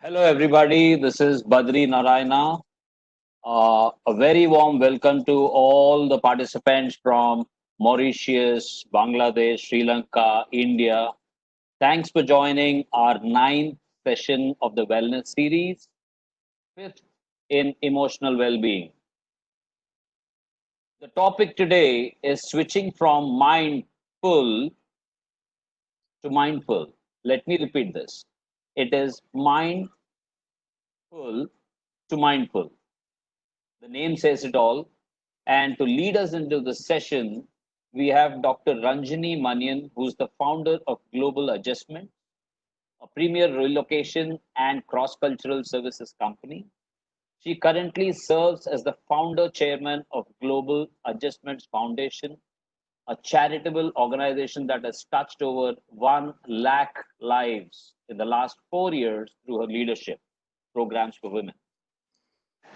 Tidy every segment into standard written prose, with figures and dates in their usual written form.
Hello, everybody. This is Badri Narayana. A very warm welcome to all the participants from Mauritius, Bangladesh, Sri Lanka, India. Thanks for joining our ninth session of the Wellness series, fifth in emotional well being. The topic today is switching from mindful to mindful. Let me repeat this, it is mindful to mindful. The name says it all. And to lead us into the session, we have Dr. Ranjini Manian, who's the founder of Global Adjustment, a premier relocation and cross cultural services company. She currently serves as the founder chairman of Global Adjustments Foundation, a charitable organization that has touched over 1 lakh lives in the last 4 years through her leadership programs for women.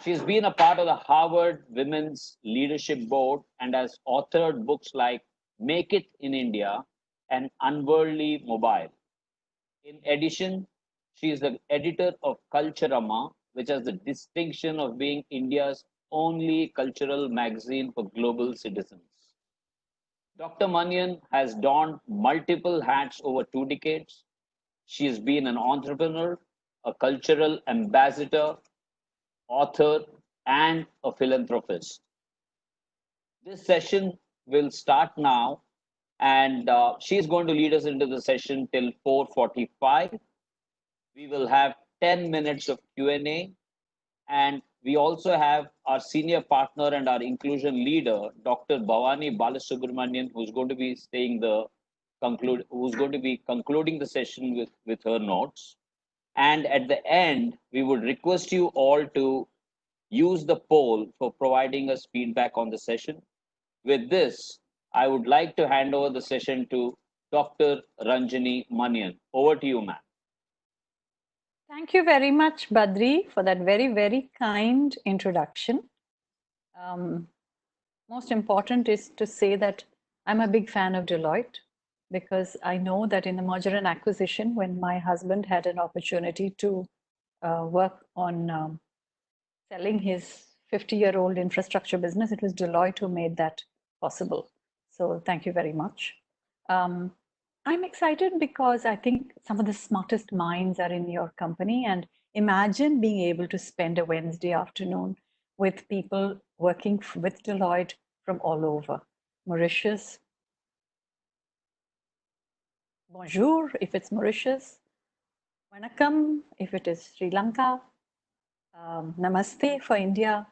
She's been a part of the Harvard Women's Leadership Board and has authored books like Make It in India and Unworldly Mobile. In addition, she is the editor of Culturama, which has the distinction of being India's only cultural magazine for global citizens. Dr. Manian has donned multiple hats over 2 decades. She has been an entrepreneur, a cultural ambassador, author, and a philanthropist. This session will start now, and she's going to lead us into the session till 4:45. We will have 10 minutes of Q&A, and we also have our senior partner and our inclusion leader, Dr. Bhavani Balasubramanian, who's going to be concluding the session with her notes. And at the end, we would request you all to use the poll for providing us feedback on the session. With this, I would like to hand over the session to Dr. Ranjini Manian. Over to you, ma'am. Thank you very much, Badri, for that very, very kind introduction. Most important is to say that I'm a big fan of Deloitte because I know that in the merger and acquisition, when my husband had an opportunity to work on selling his 50-year-old infrastructure business, it was Deloitte who made that possible. So thank you very much. I'm excited because I think some of the smartest minds are in your company, and imagine being able to spend a Wednesday afternoon with people working with Deloitte from all over. Mauritius, bonjour if it's Mauritius, Vanakkam if it is Sri Lanka, Namaste for India.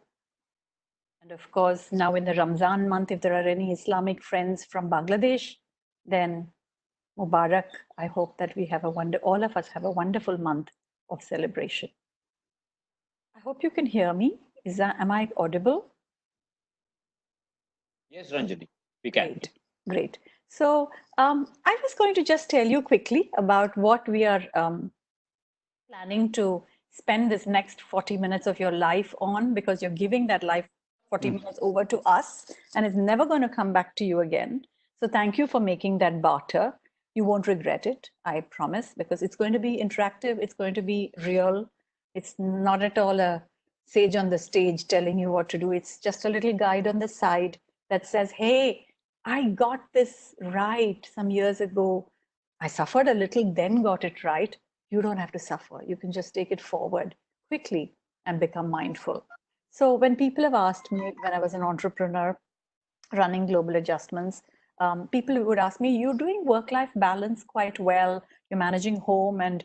And of course, now in the Ramzan month, if there are any Islamic friends from Bangladesh, then Mubarak. I hope that we have all of us have a wonderful month of celebration. I hope you can hear me. Am I audible? Yes, Ranjini, we can. Great. So I was going to just tell you quickly about what we are planning to spend this next 40 minutes of your life on, because you're giving that life 40 minutes over to us and it's never going to come back to you again. So thank you for making that barter. You won't regret it, I promise, because it's going to be interactive, it's going to be real. It's not at all a sage on the stage telling you what to do. It's just a little guide on the side that says, hey, I got this right some years ago. I suffered a little, then got it right. You don't have to suffer. You can just take it forward quickly and become mindful. So when people have asked me, when I was an entrepreneur running Global Adjustments, people would ask me, you're doing work-life balance quite well. You're managing home and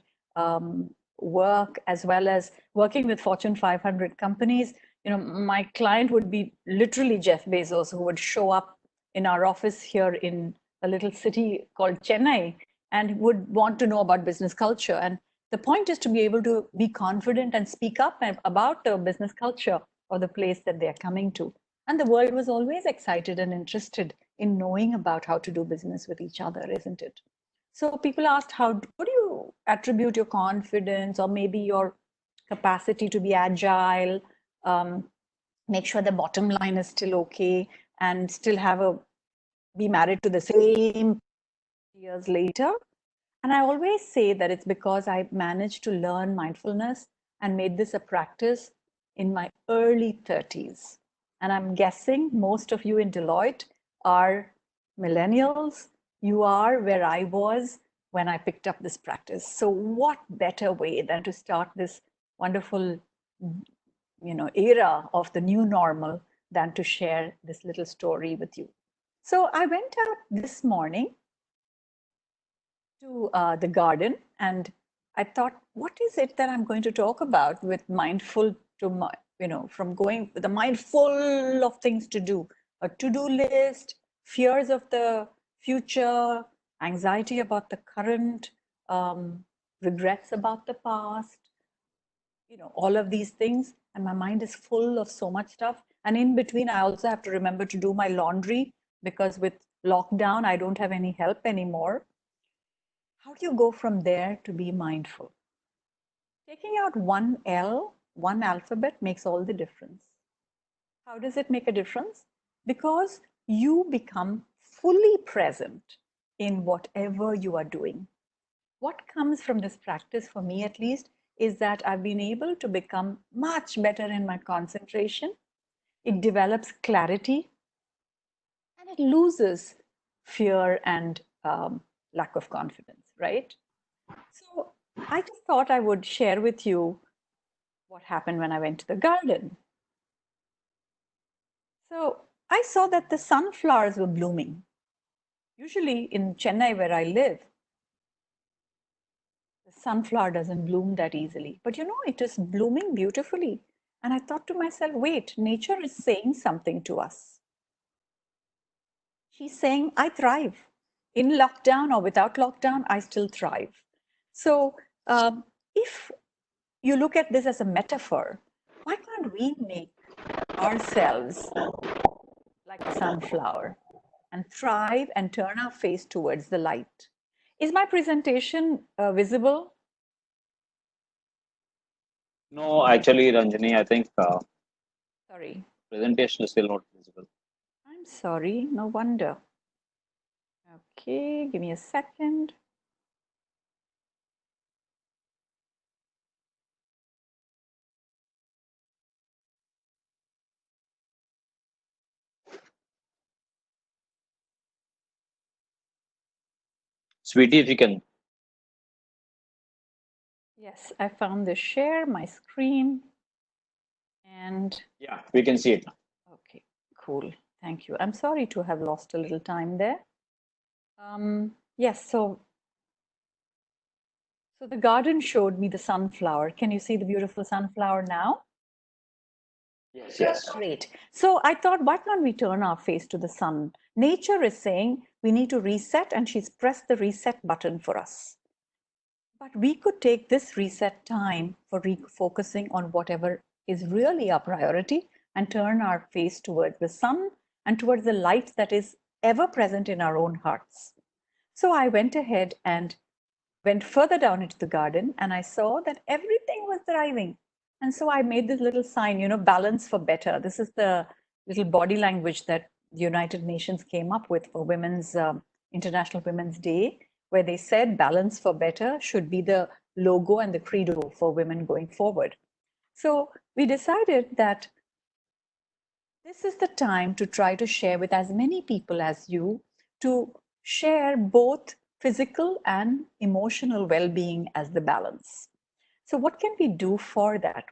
work, as well as working with Fortune 500 companies. You know, my client would be literally Jeff Bezos, who would show up in our office here in a little city called Chennai and would want to know about business culture. And the point is to be able to be confident and speak up about the business culture of the place that they're coming to. And the world was always excited and interested in knowing about how to do business with each other, isn't it? So people asked, what do you attribute your confidence or maybe your capacity to be agile, make sure the bottom line is still okay, and still be married to the same years later? And I always say that it's because I managed to learn mindfulness and made this a practice in my early 30s. And I'm guessing most of you in Deloitte are millennials. You are where I was when I picked up this practice. So, what better way than to start this wonderful, era of the new normal than to share this little story with you. So I went out this morning to the garden, and I thought, what is it that I'm going to talk about with mindful to, from going with the mind full of things to do, a to-do list, fears of the future, anxiety about the current, regrets about the past, all of these things. And my mind is full of so much stuff. And in between, I also have to remember to do my laundry because with lockdown, I don't have any help anymore. How do you go from there to be mindful? Taking out one L, one alphabet makes all the difference. How does it make a difference? Because you become fully present in whatever you are doing. What comes from this practice, for me at least, is that I've been able to become much better in my concentration. It develops clarity and it loses fear and lack of confidence, right? So I just thought I would share with you what happened when I went to the garden. So I saw that the sunflowers were blooming. Usually in Chennai, where I live, the sunflower doesn't bloom that easily. But it is blooming beautifully. And I thought to myself, wait, nature is saying something to us. She's saying, I thrive. In lockdown or without lockdown, I still thrive. So if you look at this as a metaphor, why can't we make ourselves like a sunflower and thrive and turn our face towards the light? Is my presentation visible? No, actually, Ranjani, I think Sorry. presentation is still not visible. I'm sorry, no wonder. Okay, give me a second. Sweetie, if you can, Yes, I found the share my screen and yeah, we can see it now. okay, cool. Thank you. I'm sorry to have lost a little time there. Yes, so the garden showed me the sunflower. Can you see the beautiful sunflower now? Yes, yes. Great. So I thought, why can't we turn our face to the sun? Nature is saying we need to reset, and she's pressed the reset button for us. But we could take this reset time for refocusing on whatever is really our priority and turn our face towards the sun and towards the light that is ever present in our own hearts. So I went ahead and went further down into the garden and I saw that everything was thriving. And so I made this little sign, balance for better. This is the little body language that the United Nations came up with for Women's International Women's Day, where they said balance for better should be the logo and the credo for women going forward. So we decided that this is the time to try to share with as many people as you to share both physical and emotional well-being as the balance. So what can we do for that?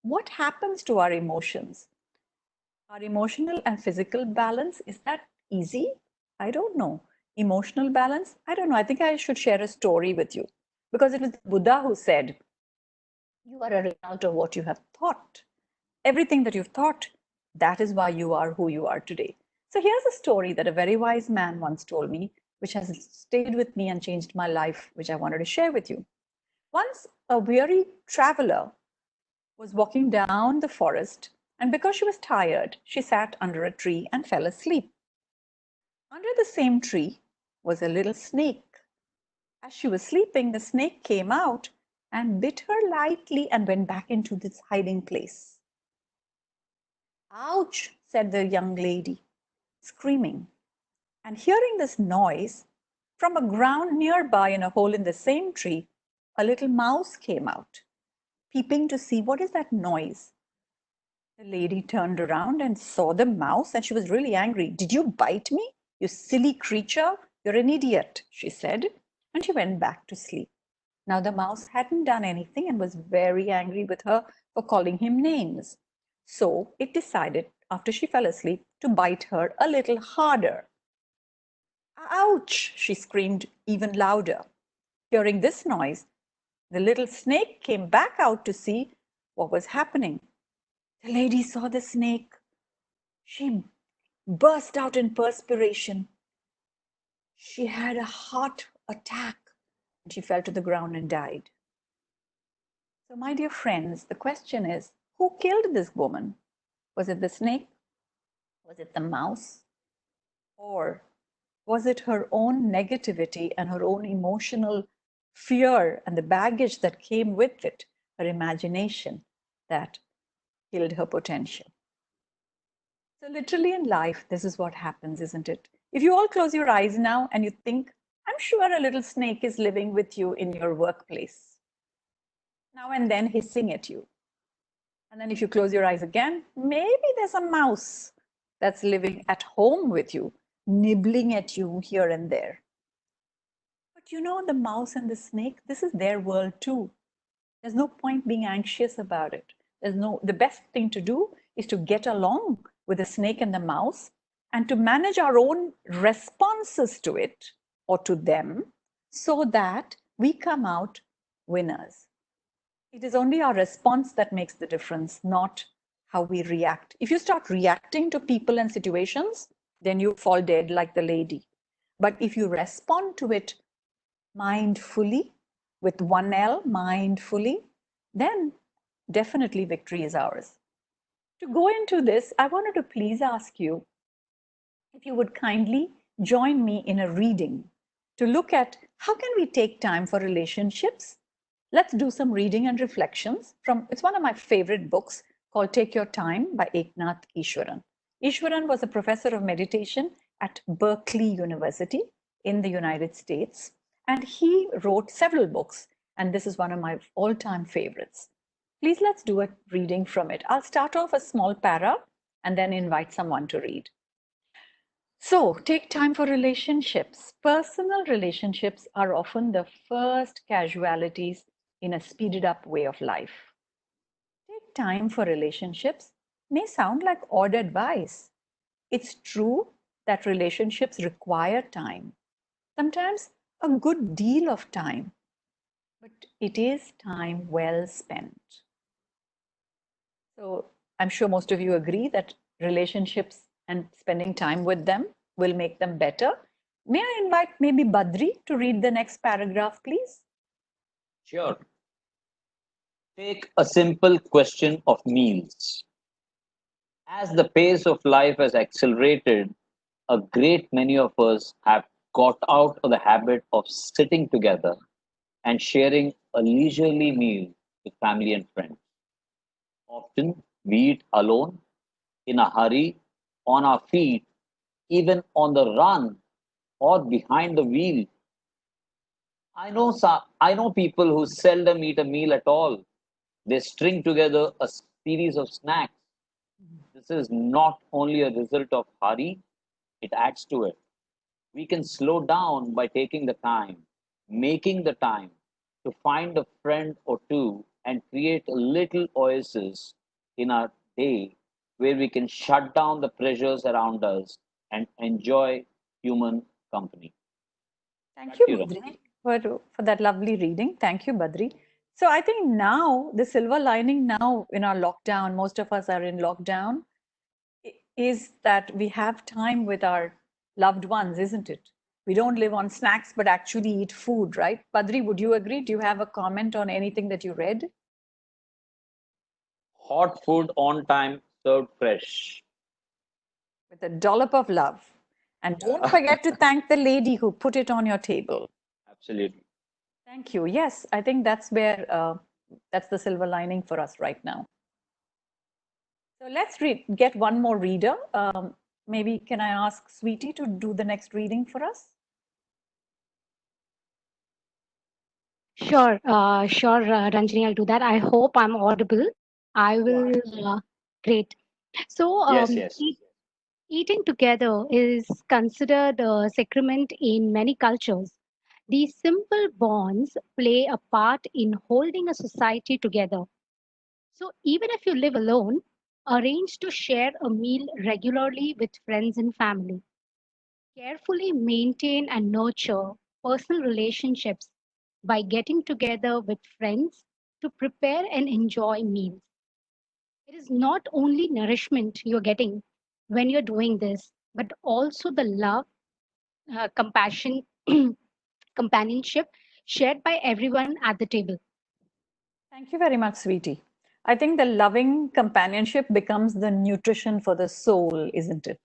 What happens to our emotions? Our emotional and physical balance, is that easy? I don't know. Emotional balance? I don't know. I think I should share a story with you because it was Buddha who said, you are a result of what you have thought. Everything that you've thought, that is why you are who you are today. So here's a story that a very wise man once told me, which has stayed with me and changed my life, which I wanted to share with you. Once a weary traveler was walking down the forest, and because she was tired, she sat under a tree and fell asleep. Under the same tree was a little snake. As she was sleeping, the snake came out and bit her lightly and went back into this hiding place. Ouch, said the young lady, screaming. And hearing this noise, From a ground nearby in a hole in the same tree, a little mouse came out, peeping to see what is that noise. The lady turned around and saw the mouse, and she was really angry. "Did you bite me, you silly creature? You're an idiot," she said, and she went back to sleep. Now the mouse hadn't done anything and was very angry with her for calling him names. So it decided, after she fell asleep, to bite her a little harder. "Ouch!" she screamed even louder. Hearing this noise, the little snake came back out to see what was happening. The lady saw the snake. She burst out in perspiration. She had a heart attack and she fell to the ground and died. So, my dear friends, the question is, who killed this woman? Was it the snake? Was it the mouse? Or was it her own negativity and her own emotional fear and the baggage that came with it, her imagination, that killed her potential? So, literally in life, this is what happens, isn't it? If you all close your eyes now and you think, I'm sure a little snake is living with you in your workplace, now and then hissing at you. And then if you close your eyes again, maybe there's a mouse that's living at home with you, nibbling at you here and there. But you know, the mouse and the snake, this is their world too. There's no point being anxious about it. The best thing to do is to get along with the snake and the mouse and to manage our own responses to it or to them so that we come out winners. It is only our response that makes the difference, not how we react. If you start reacting to people and situations, then you fall dead like the lady. But if you respond to it mindfully, with one L, mindfully, then definitely victory is ours. To go into this, I wanted to please ask you if you would kindly join me in a reading to look at how can we take time for relationships. Let's do some reading and reflections from, it's one of my favorite books called Take Your Time by Eknath Easwaran. Easwaran was a professor of meditation at Berkeley University in the United States, and he wrote several books, and this is one of my all-time favorites. Please let's do a reading from it. I'll start off a small para and then invite someone to read. So, take time for relationships. Personal relationships are often the first casualties in a speeded up way of life. Take time for relationships may sound like odd advice. It's true that relationships require time, sometimes a good deal of time, but it is time well spent. So, I'm sure most of you agree that relationships and spending time with them will make them better. May I invite maybe Badri to read the next paragraph, please? Sure. Take a simple question of meals. As the pace of life has accelerated, a great many of us have got out of the habit of sitting together and sharing a leisurely meal with family and friends. Often we eat alone, in a hurry, on our feet, even on the run or behind the wheel. I know people who seldom eat a meal at all. They string together a series of snacks. This is not only a result of hurry, it adds to it. We can slow down by taking the time, making the time to find a friend or two and create a little oasis in our day where we can shut down the pressures around us and enjoy human company. Thank Back you, to you, Ramji. Badri, for that lovely reading. Thank you, Badri. So I think now the silver lining now in our lockdown, most of us are in lockdown, is that we have time with our loved ones, isn't it? We don't live on snacks, but actually eat food, right? Badri, would you agree? Do you have a comment on anything that you read? Hot food on time, served fresh. With a dollop of love. And don't Yeah, forget to thank the lady who put it on your table. absolutely. Thank you. Yes, I think that's where that's the silver lining for us right now. So let's get one more reader. Maybe can I ask Sweetie to do the next reading for us? Sure, Ranjini, I'll do that. I hope I'm audible. I You will. are. Great. So, Yes, yes. eating together is considered a sacrament in many cultures. These simple bonds play a part in holding a society together. So, even if you live alone, arrange to share a meal regularly with friends and family. Carefully maintain and nurture personal relationships by getting together with friends to prepare and enjoy meals. It is not only nourishment you're getting when you're doing this, but also the love, compassion, companionship shared by everyone at the table. Thank you very much, sweetie. I think the loving companionship becomes the nutrition for the soul, isn't it?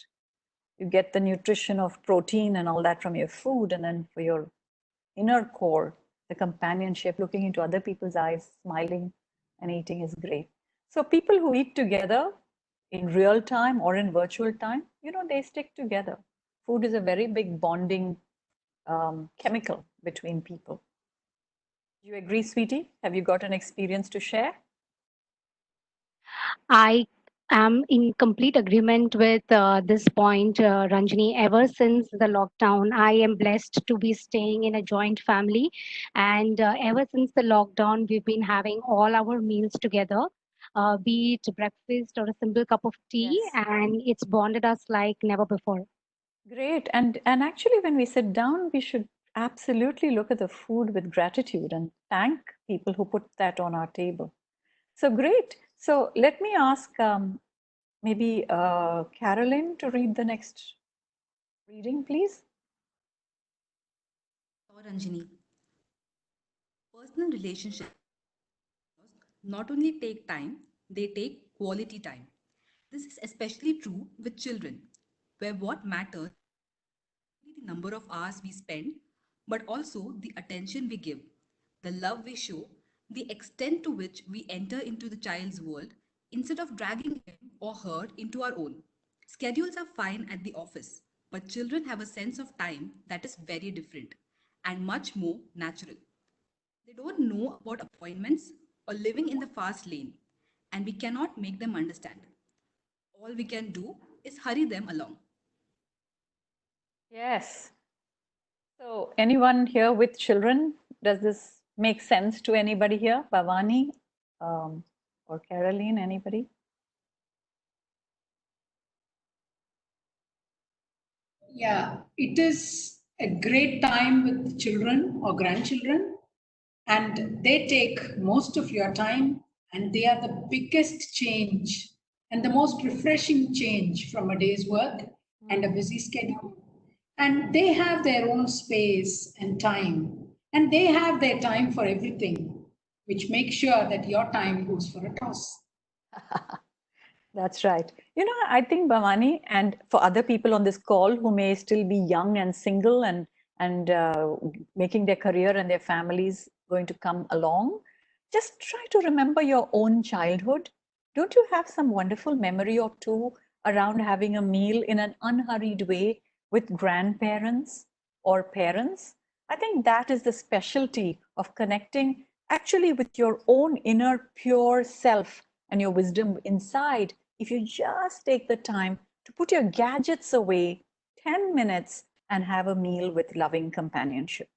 You get the nutrition of protein and all that from your food, and then for your inner core, the companionship, looking into other people's eyes, smiling and eating is great. So people who eat together in real time or in virtual time, they stick together. Food is a very big bonding chemical between people. Do you agree, sweetie? Have you got an experience to share? I am in complete agreement with this point, Ranjini. Ever since the lockdown, I am blessed to be staying in a joint family. And ever since the lockdown, we've been having all our meals together, be it breakfast or a simple cup of tea, Yes. and it's bonded us like never before. Great. And actually, when we sit down, we should absolutely look at the food with gratitude and thank people who put that on our table. So great. So let me ask maybe Carolyn to read the next reading, please. Or Anjani, personal relationships not only take time, they take quality time. This is especially true with children, where what matters is not only the number of hours we spend, but also the attention we give, the love we show, the extent to which we enter into the child's world instead of dragging him or her into our own. Schedules are fine at the office, but children have a sense of time that is very different and much more natural. They don't know about appointments or living in the fast lane, and we cannot make them understand. All we can do is hurry them along. Yes. So anyone here with children, does this make sense to anybody here? Bhavani um, or Caroline, anybody? Yeah, it is a great time with children or grandchildren, and they take most of your time, and they are the biggest change and the most refreshing change from a day's work and a Mm. busy schedule. And they have their own space and time, and they have their time for everything, which makes sure that your time goes for a toss. That's right. I think Bhavani, and for other people on this call who may still be young and single and making their career and their families going to come along, just try to remember your own childhood. Don't you have some wonderful memory or two around having a meal in an unhurried way with grandparents or parents? I think that is the specialty of connecting actually with your own inner pure self and your wisdom inside. If you just take the time to put your gadgets away 10 minutes and have a meal with loving companionship.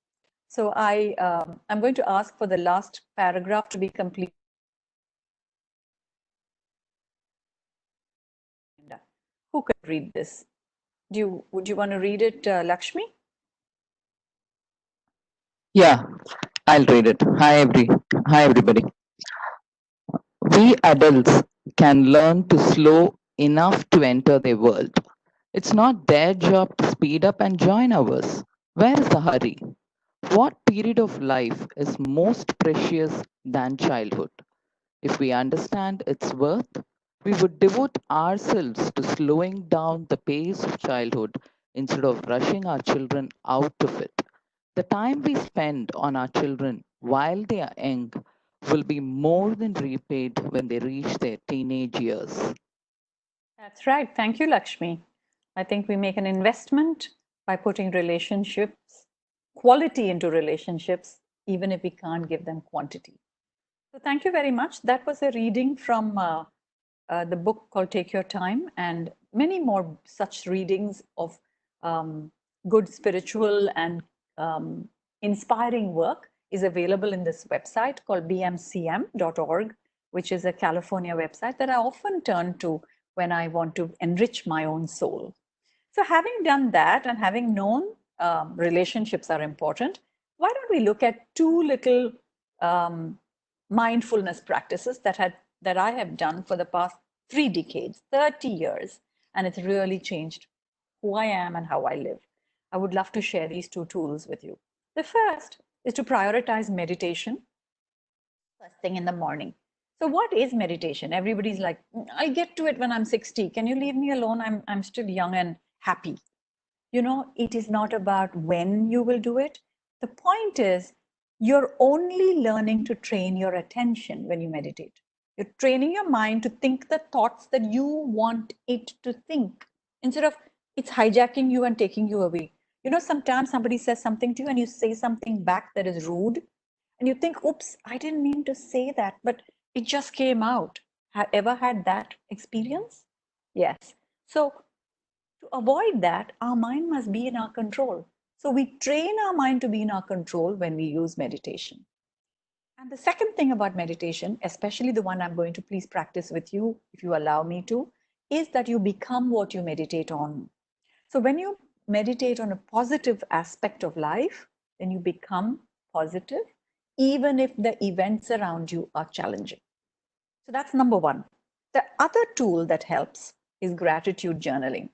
So I'm going to ask for the last paragraph to be complete. Who could read this? Would you want to read it, Lakshmi? Yeah, I'll read it. Hi everybody. We adults can learn to slow enough to enter their world. It's not their job to speed up and join ours. Where is the hurry? What period of life is most precious than childhood? If we understand its worth, we would devote ourselves to slowing down the pace of childhood instead of rushing our children out of it. The time we spend on our children while they are young will be more than repaid when they reach their teenage years. That's right. Thank you, Lakshmi. I think we make an investment by putting relationships, quality into relationships even if we can't give them quantity. So thank you very much. That was a reading from the book called Take Your Time, and many more such readings of good spiritual and inspiring work is available in this website called bmcm.org, which is a California website that I often turn to when I want to enrich my own soul. So having done that and having known relationships are important, why don't we look at two little mindfulness practices that I have done for the past 3 decades, 30 years, and it's really changed who I am and how I live. I would love to share these two tools with you. The first is to prioritize meditation first thing in the morning. So what is meditation? Everybody's like, I'll get to it when I'm 60. Can you leave me alone? I'm still young and happy. You know, it is not about when you will do it. The point is, you're only learning to train your attention when you meditate. You're training your mind to think the thoughts that you want it to think instead of it's hijacking you and taking you away. You know, sometimes somebody says something to you and you say something back that is rude, and you think, oops, I didn't mean to say that, but it just came out. Have ever had that experience? Yes. So to avoid that, our mind must be in our control. So we train our mind to be in our control when we use meditation. And the second thing about meditation, especially the one I'm going to please practice with you, if you allow me to, is that you become what you meditate on. So when you meditate on a positive aspect of life, then you become positive, even if the events around you are challenging. So that's number one. The other tool that helps is gratitude journaling.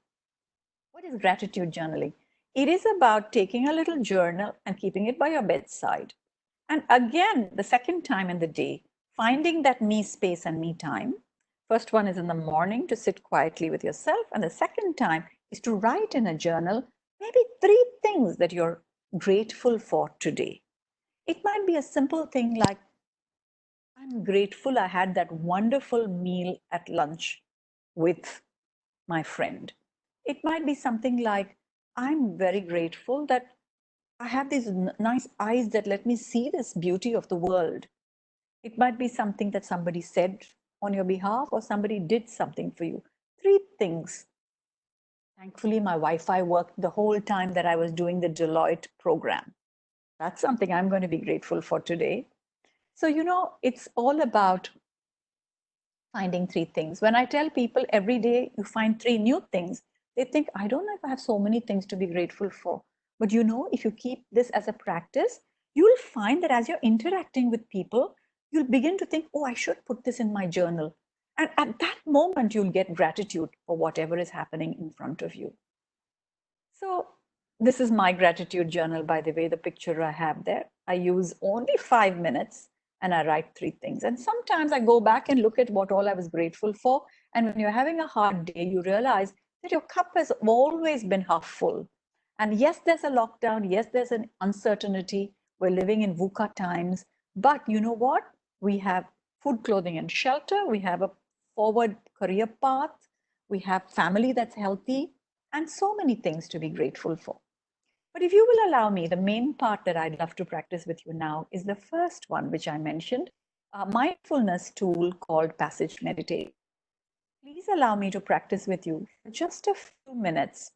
What is gratitude journaling? It is about taking a little journal and keeping it by your bedside. And again, the second time in the day, finding that me space and me time. First one is in the morning to sit quietly with yourself. And the second time is to write in a journal maybe 3 things that you're grateful for today. It might be a simple thing like, I'm grateful I had that wonderful meal at lunch with my friend. It might be something like, I'm very grateful that I have these nice eyes that let me see this beauty of the world. It might be something that somebody said on your behalf or somebody did something for you. 3 things. Thankfully, my Wi-Fi worked the whole time that I was doing the Deloitte program. That's something I'm going to be grateful for today. So, you know, it's all about finding 3 things. When I tell people every day you find 3 new things, they think, I don't know if I have so many things to be grateful for. But you know, if you keep this as a practice, you'll find that as you're interacting with people, you'll begin to think, oh, I should put this in my journal. And at that moment, you'll get gratitude for whatever is happening in front of you. So this is my gratitude journal, by the way, the picture I have there. I use only 5 minutes and I write 3 things. And sometimes I go back and look at what all I was grateful for. And when you're having a hard day, you realize that your cup has always been half full. And yes, there's a lockdown. Yes, there's an uncertainty. We're living in VUCA times. But you know what? We have food, clothing, and shelter. We have a forward career path. We have family that's healthy and so many things to be grateful for. But if you will allow me, the main part that I'd love to practice with you now is the first one, which I mentioned, a mindfulness tool called Passage Meditation. Please allow me to practice with you for just a few minutes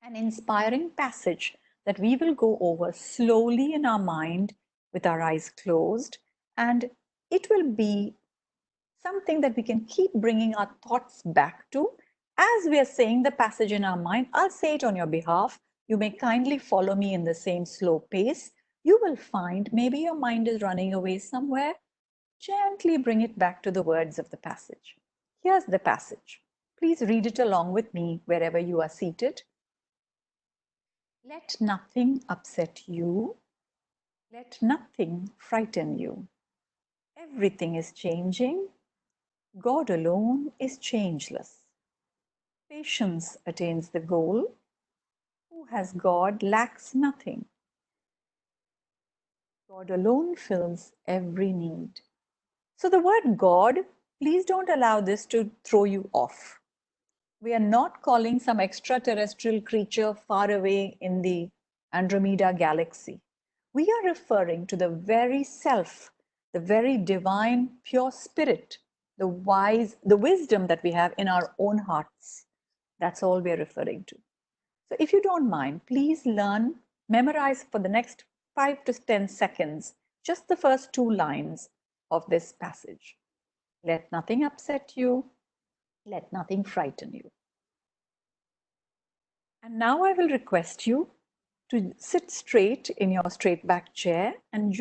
an inspiring passage that we will go over slowly in our mind with our eyes closed. And it will be something that we can keep bringing our thoughts back to as we are saying the passage in our mind. I'll say it on your behalf. You may kindly follow me in the same slow pace. You will find maybe your mind is running away somewhere. Gently bring it back to the words of the passage. Here's the passage. Please read it along with me wherever you are seated. Let nothing upset you. Let nothing frighten you. Everything is changing. God alone is changeless. Patience attains the goal. Who has God lacks nothing. God alone fills every need. So the word God, please don't allow this to throw you off. We are not calling some extraterrestrial creature far away in the Andromeda galaxy. we are referring to the very self, the very divine, pure spirit, the wisdom that we have in our own hearts. That's all we are referring to. So if you don't mind, please memorize for the next 5 to 10 seconds, just the first 2 lines of this passage. Let nothing upset you. Let nothing frighten you. And now I will request you to sit straight in your straight back chair and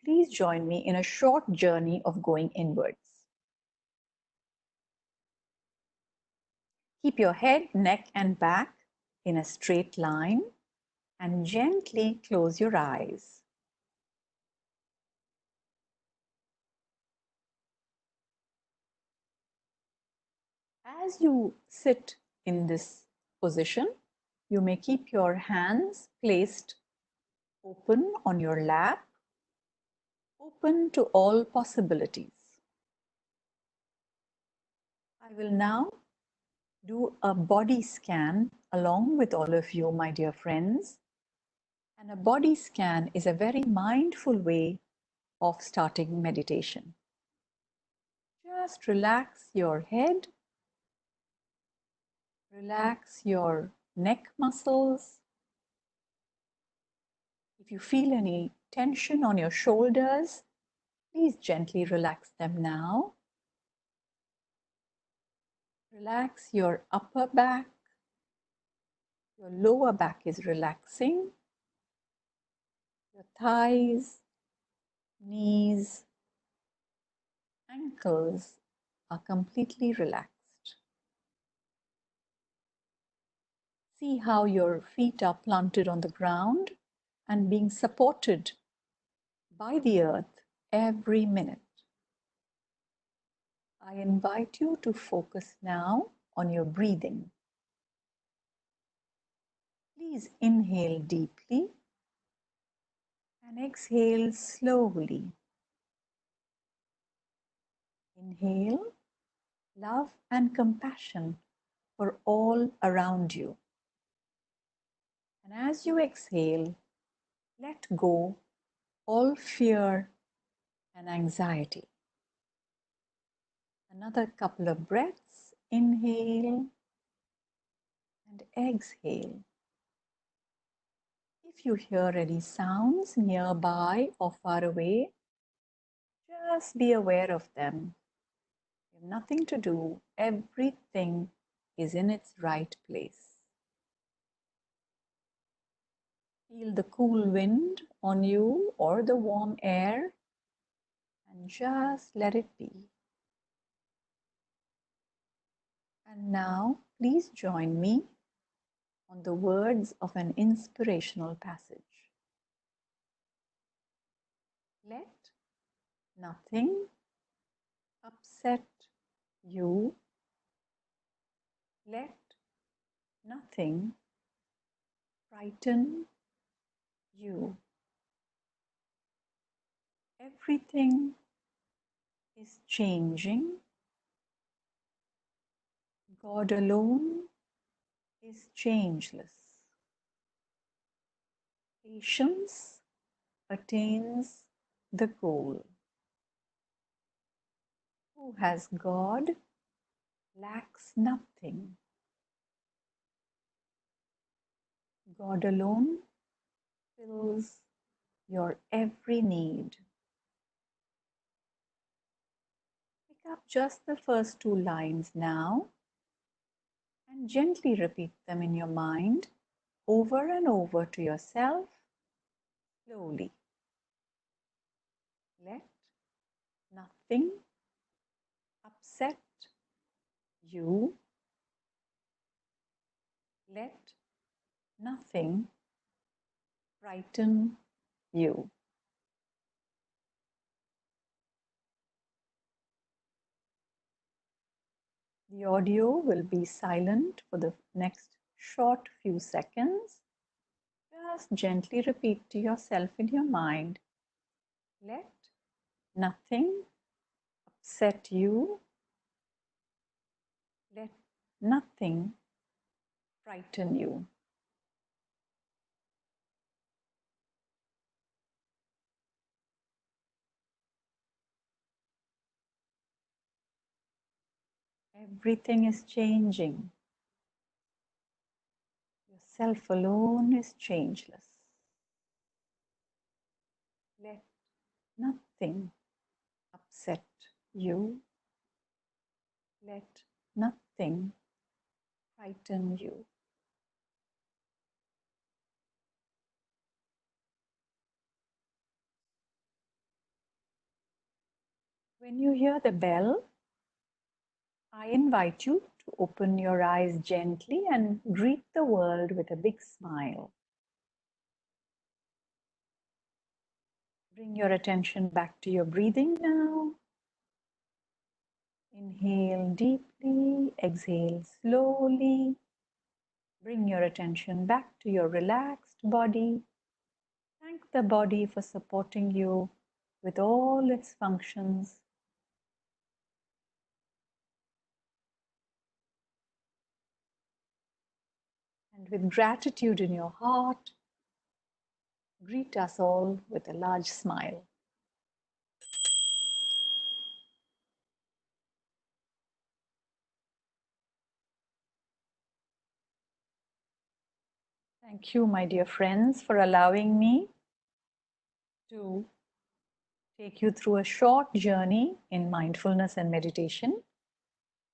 please join me in a short journey of going inwards. Keep your head, neck, and back in a straight line and gently close your eyes. As you sit in this position, you may keep your hands placed open on your lap, open to all possibilities. I will now do a body scan along with all of you, my dear friends. And a body scan is a very mindful way of starting meditation. Just relax your head, relax your neck muscles. If you feel any tension on your shoulders, please gently relax them now. Relax your upper back. Your lower back is relaxing. Your thighs, knees, ankles are completely relaxed. See how your feet are planted on the ground and being supported by the earth every minute. I invite you to focus now on your breathing. Please inhale deeply and exhale slowly. Inhale love and compassion for all around you. And as you exhale, let go all fear and anxiety. Another couple of breaths. Inhale and exhale. If you hear any sounds nearby or far away, just be aware of them. You have nothing to do. Everything is in its right place. Feel the cool wind on you or the warm air and just let it be. And now, please join me on the words of an inspirational passage. Let nothing upset you. Let nothing frighten you. Everything is changing. God alone is changeless. Patience attains the goal. Who has God lacks nothing. God alone fills your every need. Pick up just the first 2 lines now and gently repeat them in your mind over and over to yourself slowly. Let nothing upset you. Let nothing frighten you. The audio will be silent for the next short few seconds. Just gently repeat to yourself in your mind, let nothing upset you. Let nothing frighten you. Everything is changing. Yourself alone is changeless. Let nothing upset you. Let nothing frighten you. When you hear the bell, I invite you to open your eyes gently and greet the world with a big smile. Bring your attention back to your breathing now. Inhale deeply, exhale slowly. Bring your attention back to your relaxed body. Thank the body for supporting you with all its functions. And with gratitude in your heart, greet us all with a large smile. Thank you, my dear friends, for allowing me to take you through a short journey in mindfulness and meditation.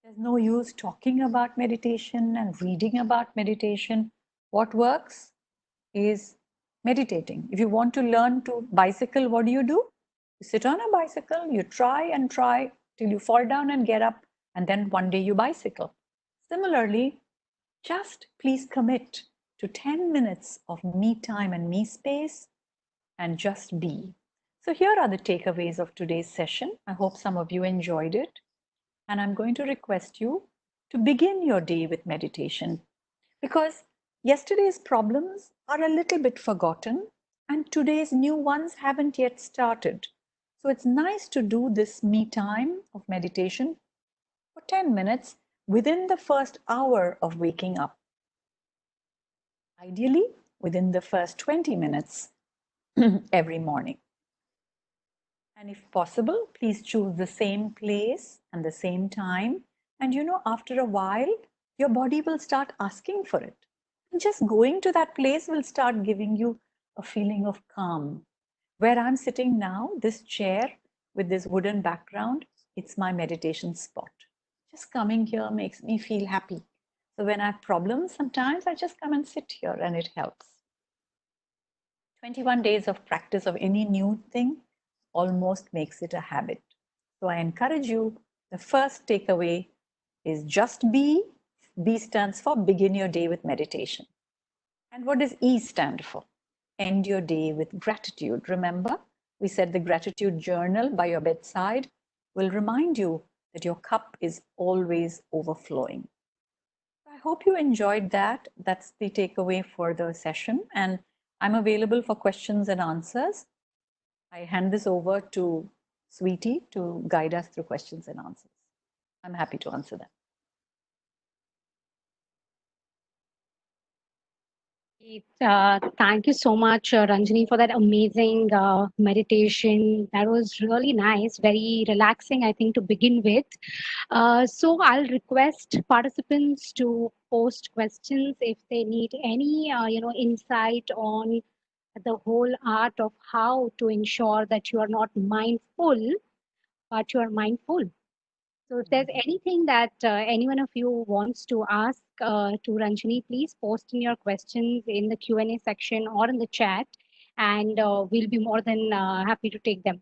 There's no use talking about meditation and reading about meditation. What works is meditating. If you want to learn to bicycle, what do? You sit on a bicycle, you try and try till you fall down and get up, and then one day you bicycle. Similarly, just please commit to 10 minutes of me time and me space and just be. So here are the takeaways of today's session. I hope some of you enjoyed it. And I'm going to request you to begin your day with meditation, because yesterday's problems are a little bit forgotten and today's new ones haven't yet started. So it's nice to do this me time of meditation for 10 minutes within the first hour of waking up. Ideally, within the first 20 minutes every morning. And if possible, please choose the same place and the same time. And after a while, your body will start asking for it. And just going to that place will start giving you a feeling of calm. Where I'm sitting now, this chair with this wooden background, it's my meditation spot. Just coming here makes me feel happy. So when I have problems, sometimes I just come and sit here and it helps. 21 days of practice of any new thing almost makes it a habit. So I encourage you, the first takeaway is just be. B stands for begin your day with meditation. And what does E stand for? End your day with gratitude. Remember, we said the gratitude journal by your bedside will remind you that your cup is always overflowing. I hope you enjoyed that. That's the takeaway for the session. And I'm available for questions and answers. I hand this over to Sweetie to guide us through questions and answers. I'm happy to answer them. Thank you so much, Ranjani, for that amazing meditation. That was really nice, very relaxing, I think, to begin with. So I'll request participants to post questions if they need any, insight on the whole art of how to ensure that you are not mindful, but you are mindful. So if there's anything that any one of you wants to ask to Ranjani, please post in your questions in the Q&A section or in the chat, and we'll be more than happy to take them.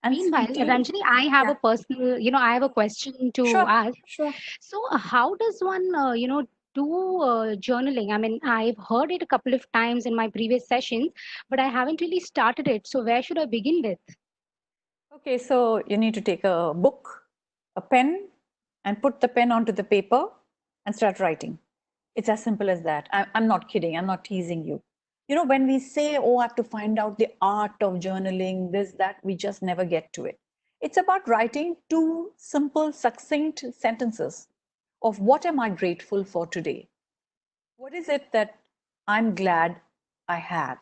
And Meanwhile, Sweetie, Ranjani, I have yeah. a personal, I have a question to Sure, ask. sure. So how does one, do journaling? I mean, I've heard it a couple of times in my previous sessions, but I haven't really started it. So where should I begin with? Okay, so you need to take a book, a pen, and put the pen onto the paper and start writing. It's as simple as that. I'm not kidding. I'm not teasing you. When we say, oh, I have to find out the art of journaling, this, that, we just never get to it. It's about writing two simple, succinct sentences of what am I grateful for today? What is it that I'm glad I have?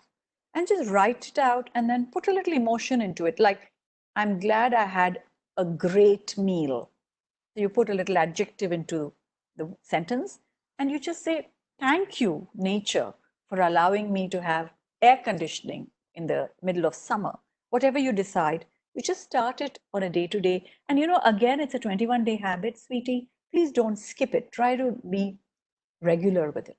And just write it out and then put a little emotion into it. Like, I'm glad I had a great meal. So you put a little adjective into the sentence and you just say, thank you, nature, for allowing me to have air conditioning in the middle of summer. Whatever you decide, you just start it on a day to day. And again, it's a 21-day habit, sweetie. Please don't skip it. Try to be regular with it.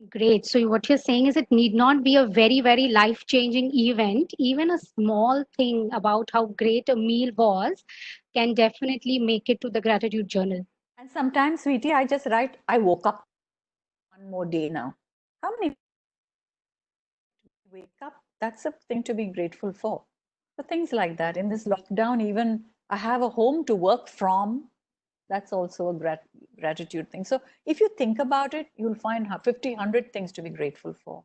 Great. So what you're saying is it need not be a very, very life-changing event. Even a small thing about how great a meal was can definitely make it to the gratitude journal. And sometimes, sweetie, I just write, I woke up one more day now. How many wake up? That's a thing to be grateful for. So things like that. In this lockdown, even I have a home to work from. That's also a gratitude thing. So if you think about it, you'll find 50, 100 things to be grateful for.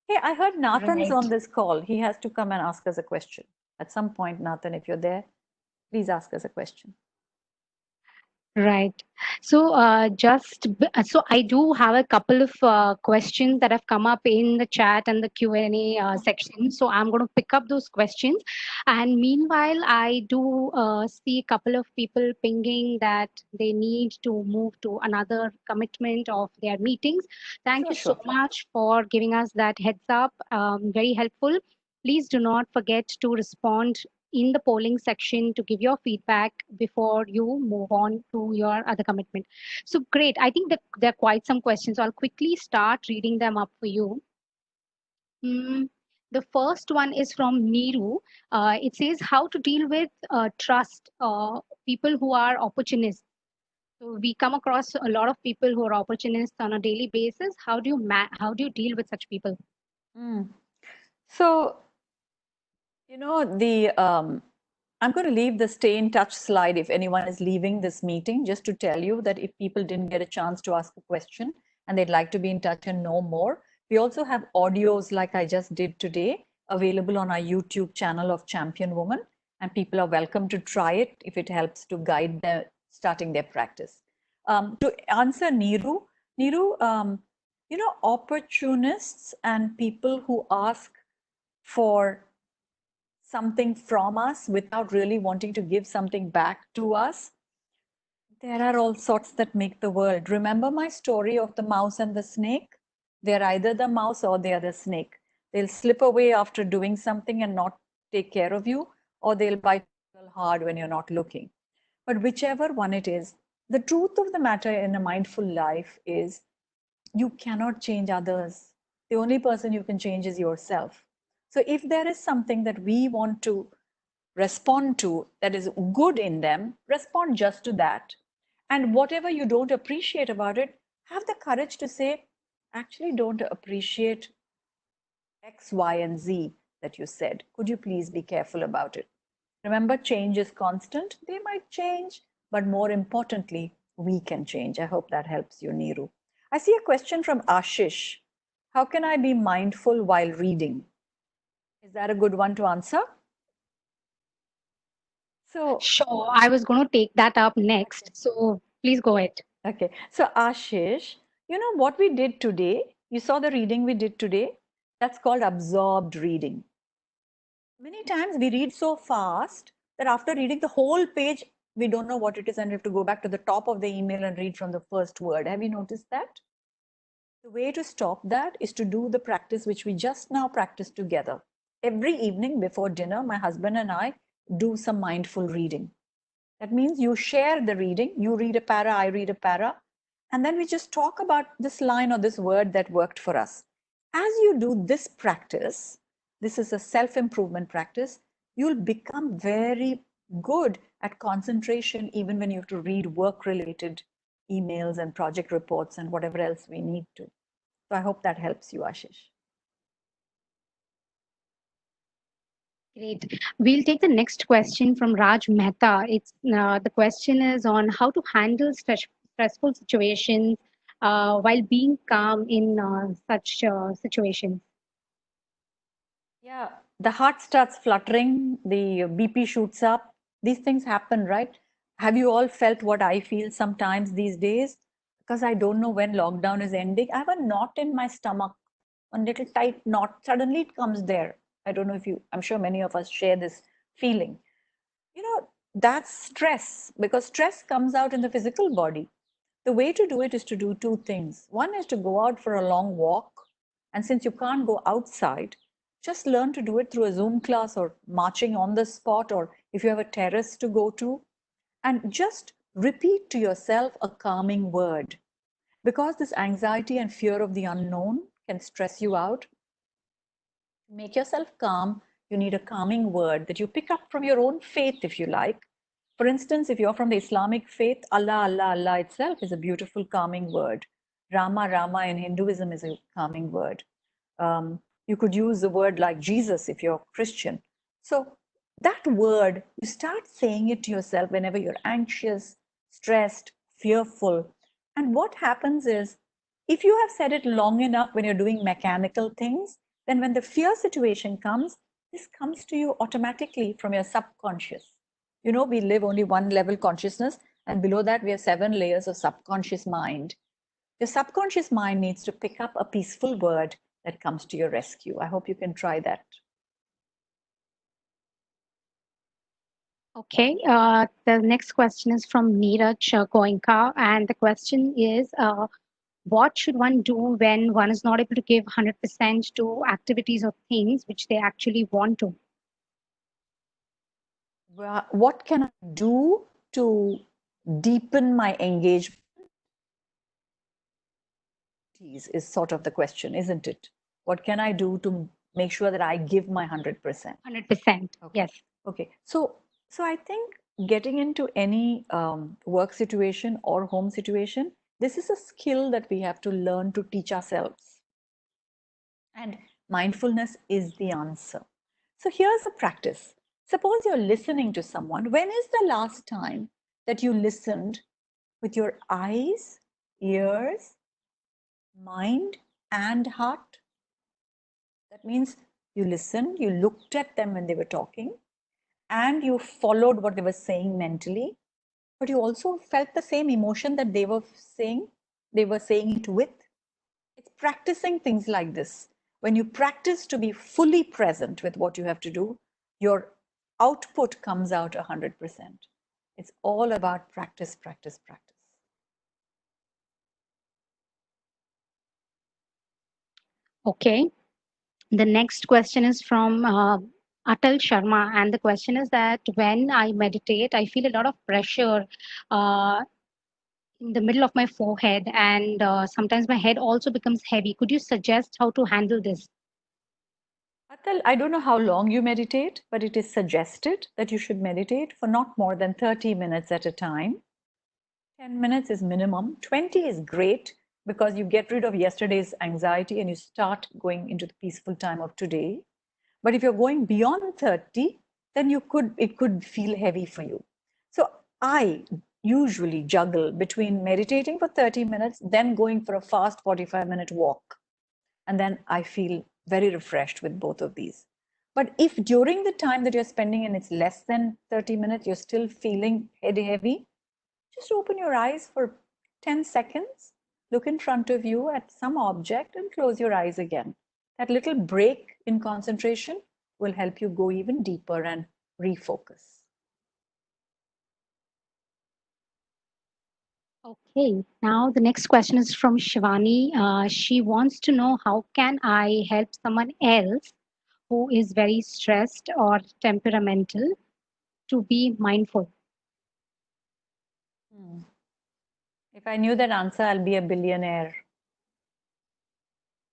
Hey, I heard Nathan's Right. on this call. He has to come and ask us a question. At some point, Nathan, if you're there, please ask us a question. Right. So, so I do have a couple of questions that have come up in the chat and the Q&A section. So I'm going to pick up those questions. And meanwhile, I do see a couple of people pinging that they need to move to another commitment of their meetings. Thank you so much for giving us that heads up. Very helpful. Please do not forget to respond in the polling section to give your feedback before you move on to your other commitment. So great. I think that there are quite some questions. So I'll quickly start reading them up for you. The first one is from Neeru. It says how to deal with trust, people who are opportunists. So we come across a lot of people who are opportunists on a daily basis. How do you deal with such people? So, I'm going to leave the stay in touch slide if anyone is leaving this meeting, just to tell you that if people didn't get a chance to ask a question and they'd like to be in touch and know more, we also have audios like I just did today available on our YouTube channel of Champion Woman, and people are welcome to try it if it helps to guide them starting their practice. To answer Neeru, opportunists and people who ask for something from us without really wanting to give something back to us. There are all sorts that make the world. Remember my story of the mouse and the snake? They're either the mouse or they are the snake. They'll slip away after doing something and not take care of you, or they'll bite hard when you're not looking. But whichever one it is, the truth of the matter in a mindful life is you cannot change others. The only person you can change is yourself. So if there is something that we want to respond to that is good in them, respond just to that. And whatever you don't appreciate about it, have the courage to say, actually don't appreciate X, Y, and Z that you said. Could you please be careful about it? Remember, change is constant. They might change, but more importantly, we can change. I hope that helps you, Neeru. I see a question from Ashish. How can I be mindful while reading? Is that a good one to answer? So, sure, I was going to take that up next. So please go ahead. Okay. So, Ashish, you know what we did today? You saw the reading we did today? That's called absorbed reading. Many times we read so fast that after reading the whole page, we don't know what it is and we have to go back to the top of the email and read from the first word. Have you noticed that? The way to stop that is to do the practice which we just now practiced together. Every evening before dinner, my husband and I do some mindful reading. That means you share the reading, you read a para, I read a para, and then we just talk about this line or this word that worked for us. As you do this practice, this is a self-improvement practice, you'll become very good at concentration even when you have to read work-related emails and project reports and whatever else we need to. So I hope that helps you, Ashish. Great. We'll take the next question from Raj Mehta. It's the question is on how to handle stressful situations while being calm in such situations. Yeah, the heart starts fluttering, the BP shoots up. These things happen, right? Have you all felt what I feel sometimes these days? Because I don't know when lockdown is ending. I have a knot in my stomach, a little tight knot. Suddenly it comes there. I don't know if you, I'm sure many of us share this feeling. That's stress, because stress comes out in the physical body. The way to do it is to do two things. One is to go out for a long walk. And since you can't go outside, just learn to do it through a Zoom class or marching on the spot, or if you have a terrace to go to, and just repeat to yourself a calming word. Because this anxiety and fear of the unknown can stress you out, make yourself calm. You need a calming word that you pick up from your own faith, if you like. For instance, if you're from the Islamic faith, Allah, Allah, Allah itself is a beautiful calming word. Rama, Rama in Hinduism is a calming word. You could use a word like Jesus if you're Christian. So that word, you start saying it to yourself whenever you're anxious, stressed, fearful. And what happens is, if you have said it long enough when you're doing mechanical things, then when the fear situation comes, this comes to you automatically from your subconscious. We live only one level consciousness, and below that we have 7 layers of subconscious mind. Your subconscious mind needs to pick up a peaceful word that comes to your rescue. I hope you can try that. Okay, the next question is from Neeraj Goenka, and the question is, what should one do when one is not able to give 100% to activities or things which they actually want to? Well, what can I do to deepen my engagement? Is sort of the question, isn't it? What can I do to make sure that I give my 100%? 100%, Okay. yes. Okay. So I think getting into any work situation or home situation, this is a skill that we have to learn to teach ourselves. And mindfulness is the answer. So here's a practice. Suppose you're listening to someone. When is the last time that you listened with your eyes, ears, mind, and heart? That means you listened, you looked at them when they were talking, and you followed what they were saying mentally, but you also felt the same emotion that they were saying it with. It's practicing things like this. When you practice to be fully present with what you have to do, your output comes out 100%. It's all about practice, practice, practice. Okay. The next question is from Atal Sharma, and the question is that when I meditate, I feel a lot of pressure in the middle of my forehead, and sometimes my head also becomes heavy. Could you suggest how to handle this? Atal, I don't know how long you meditate, but it is suggested that you should meditate for not more than 30 minutes at a time. 10 minutes is minimum. 20 is great because you get rid of yesterday's anxiety and you start going into the peaceful time of today. But if you're going beyond 30, then it could feel heavy for you. So I usually juggle between meditating for 30 minutes, then going for a fast 45-minute walk. And then I feel very refreshed with both of these. But if during the time that you're spending and it's less than 30 minutes, you're still feeling head heavy, just open your eyes for 10 seconds, look in front of you at some object and close your eyes again. That little break in concentration will help you go even deeper and refocus. Okay, now the next question is from Shivani. She wants to know, how can I help someone else who is very stressed or temperamental to be mindful? If I knew that answer, I'll be a billionaire.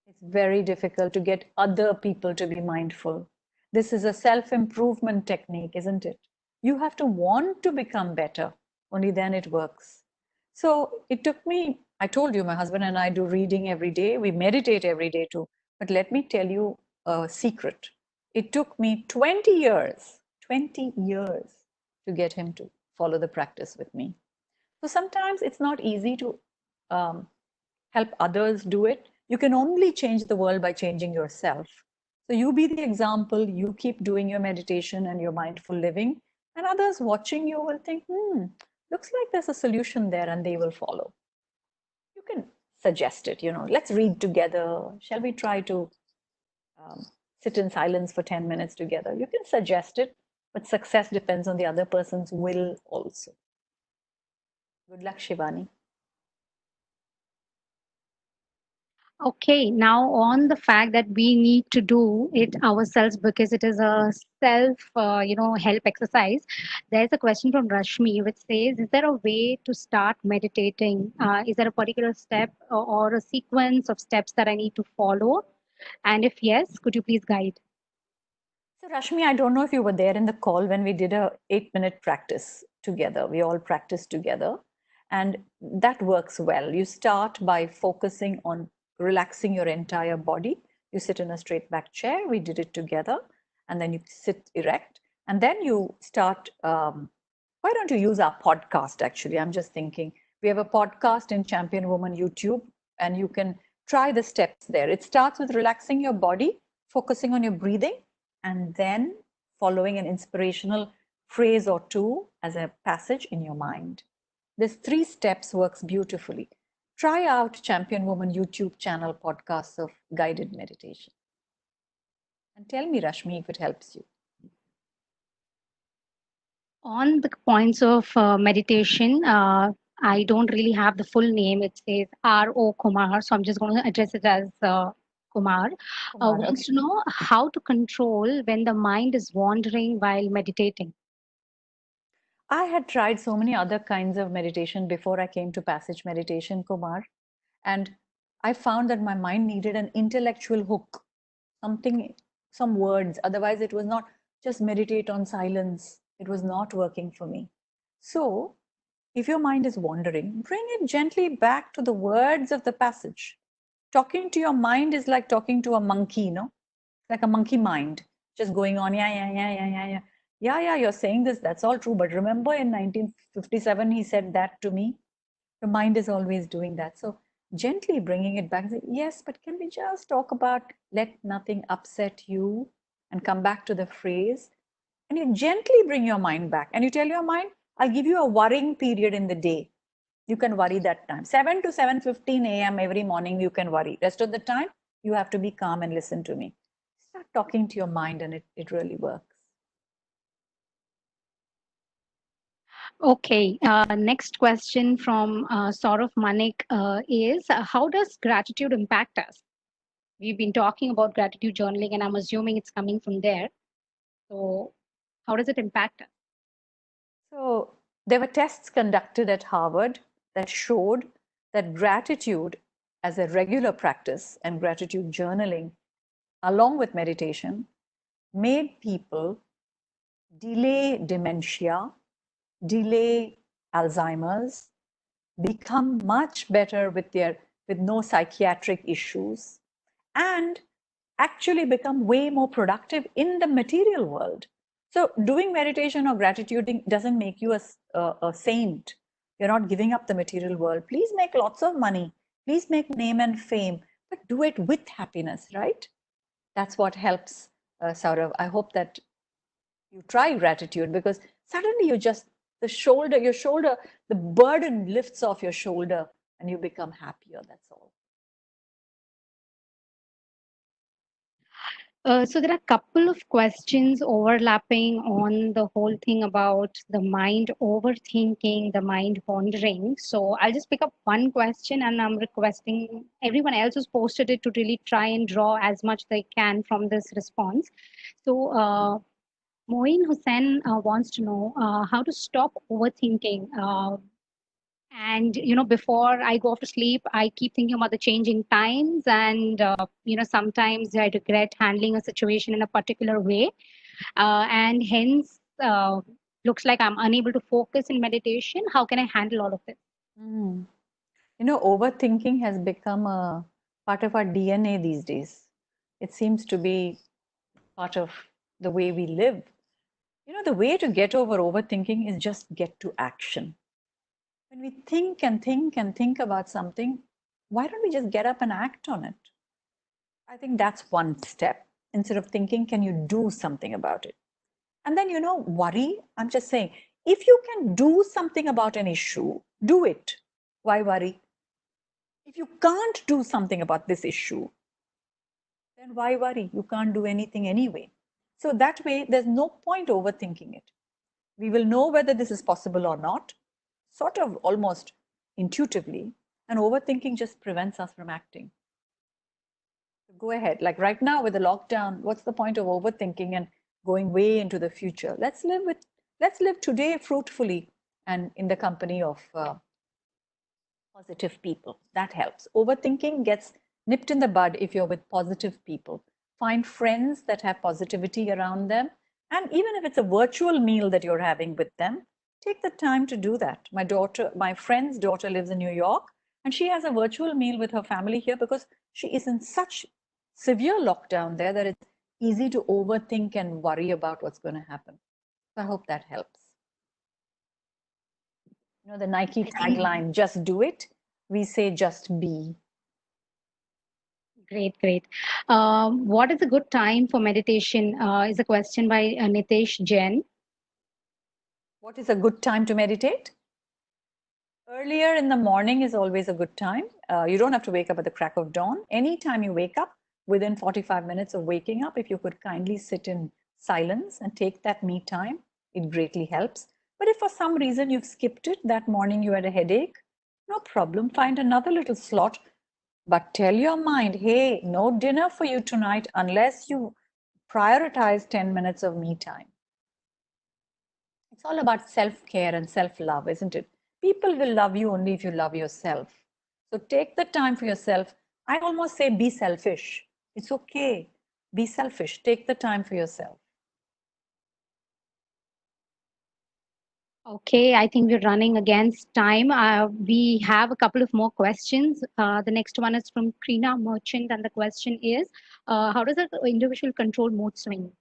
It's very difficult to get other people to be mindful. This is a self-improvement technique, isn't it? You have to want to become better, only then it works. So it took me, I told you, my husband and I do reading every day. We meditate every day too. But let me tell you a secret. It took me 20 years to get him to follow the practice with me. So sometimes it's not easy to help others do it. You can only change the world by changing yourself. So you be the example, you keep doing your meditation and your mindful living, and others watching you will think, looks like there's a solution there, and they will follow. You can suggest it, let's read together. Shall we try to sit in silence for 10 minutes together. You can suggest it, but success depends on the other person's will also. Good luck, Shivani. Okay, now on the fact that we need to do it ourselves because it is a self, help exercise. There's a question from Rashmi which says, "Is there a way to start meditating? Is there a particular step or a sequence of steps that I need to follow? And if yes, could you please guide?" So, Rashmi, I don't know if you were there in the call when we did a 8-minute practice together. We all practiced together, and that works well. You start by focusing on relaxing your entire body. You sit in a straight back chair. We did it together, and then you sit erect, and then you start. Why don't you use our podcast? Actually, I'm just thinking we have a podcast in Champion Woman YouTube, and you can try the steps there. It starts with relaxing your body, focusing on your breathing, and then following an inspirational phrase or two as a passage in your mind. This 3 steps works beautifully. Try out Champion Woman YouTube channel podcasts of guided meditation. And tell me, Rashmi, if it helps you. On the points of meditation, I don't really have the full name. It says R.O. Kumar, so I'm just going to address it as Kumar. Kumar, Wants okay. to know how to control when the mind is wandering while meditating. I had tried so many other kinds of meditation before I came to passage meditation, Kumar, and I found that my mind needed an intellectual hook, something, some words. Otherwise, it was not just meditate on silence. It was not working for me. So, if your mind is wandering, bring it gently back to the words of the passage. Talking to your mind is like talking to a monkey, no? Like a monkey mind, just going on, yeah, yeah, yeah, yeah, yeah, yeah. Yeah, yeah, you're saying this, that's all true. But remember in 1957, he said that to me. The mind is always doing that. So gently bringing it back, say, yes, but can we just talk about let nothing upset you and come back to the phrase? And you gently bring your mind back and you tell your mind, I'll give you a worrying period in the day. You can worry that time. 7 to 7:15 a.m. every morning, you can worry. Rest of the time, you have to be calm and listen to me. Start talking to your mind, and it really works. Okay, next question from Saurav Manik is how does gratitude impact us? We've been talking about gratitude journaling, and I'm assuming it's coming from there. So, how does it impact us? So, there were tests conducted at Harvard that showed that gratitude as a regular practice and gratitude journaling, along with meditation, made people delay dementia, delay Alzheimer's, become much better with no psychiatric issues, and actually become way more productive in the material world. So doing meditation or gratitude doesn't make you a saint. You're not giving up the material world. Please make lots of money. Please make name and fame, but do it with happiness, right? That's what helps, Saurav. I hope that you try gratitude, because suddenly you just, your shoulder, the burden lifts off your shoulder and you become happier. That's all. So there are a couple of questions overlapping on the whole thing about the mind overthinking, the mind wandering. So I'll just pick up one question, and I'm requesting everyone else who's posted it to really try and draw as much they can from this response. So Moin Hussain wants to know how to stop overthinking. And before I go off to sleep, I keep thinking about the changing times, and sometimes I regret handling a situation in a particular way, and hence looks like I'm unable to focus in meditation. How can I handle all of this? Mm. Overthinking has become a part of our DNA these days. It seems to be part of the way we live. The way to get over overthinking is just get to action. When we think and think and think about something, why don't we just get up and act on it? I think that's one step. Instead of thinking, can you do something about it? And then, worry. I'm just saying, if you can do something about an issue, do it. Why worry? If you can't do something about this issue, then why worry? You can't do anything anyway. So that way, there's no point overthinking it. We will know whether this is possible or not, sort of almost intuitively, and overthinking just prevents us from acting. So go ahead. Like right now with the lockdown, what's the point of overthinking and going way into the future? Let's live today fruitfully and in the company of positive people. That helps. Overthinking gets nipped in the bud if you're with positive people. Find friends that have positivity around them. And even if it's a virtual meal that you're having with them, take the time to do that. My friend's daughter lives in New York, and she has a virtual meal with her family here because she is in such severe lockdown there that it's easy to overthink and worry about what's going to happen. So I hope that helps. You know, the Nike tagline, just do it. We say just be. Great, great. What is a good time for meditation? Is a question by Nitesh Jain. What is a good time to meditate? Earlier in the morning is always a good time. You don't have to wake up at the crack of dawn. Anytime you wake up, within 45 minutes of waking up, if you could kindly sit in silence and take that me time, it greatly helps. But if for some reason you've skipped it, that morning you had a headache, no problem, find another little slot. But tell your mind, hey, no dinner for you tonight unless you prioritize 10 minutes of me time. It's all about self-care and self-love, isn't it? People will love you only if you love yourself. So take the time for yourself. I almost say be selfish. It's okay. Be selfish. Take the time for yourself. Okay, I think we're running against time. We have a couple of more questions. The next one is from Krina Merchant, and the question is, how does an individual control mood swing?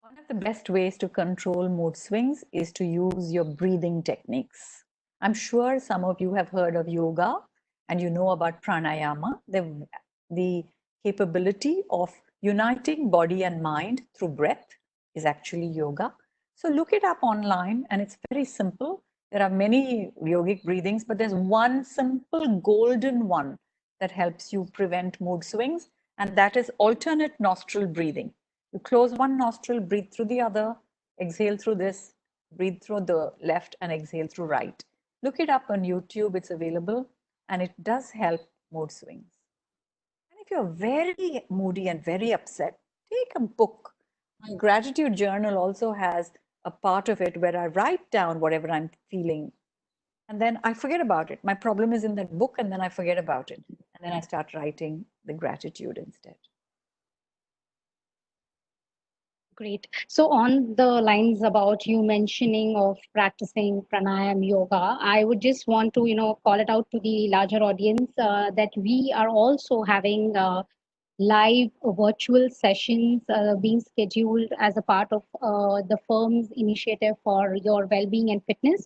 One of the best ways to control mood swings is to use your breathing techniques. I'm sure some of you have heard of yoga and you know about pranayama, the capability of uniting body and mind through breath is actually yoga. So look it up online and it's very simple. There are many yogic breathings, but there's one simple golden one that helps you prevent mood swings, and that is alternate nostril breathing. You close one nostril, breathe through the other, exhale through this, breathe through the left, and exhale through right. Look it up on YouTube, it's available, and it does help mood swings. And if you're very moody and very upset, take a book. My gratitude journal also has a part of it where I write down whatever I'm feeling. And then I forget about it. My problem is in that book, and then I forget about it. And then I start writing the gratitude instead. Great. So on the lines about you mentioning of practicing pranayam yoga, I would just want to, call it out to the larger audience that we are also having live virtual sessions being scheduled as a part of the firm's initiative for your well-being and fitness.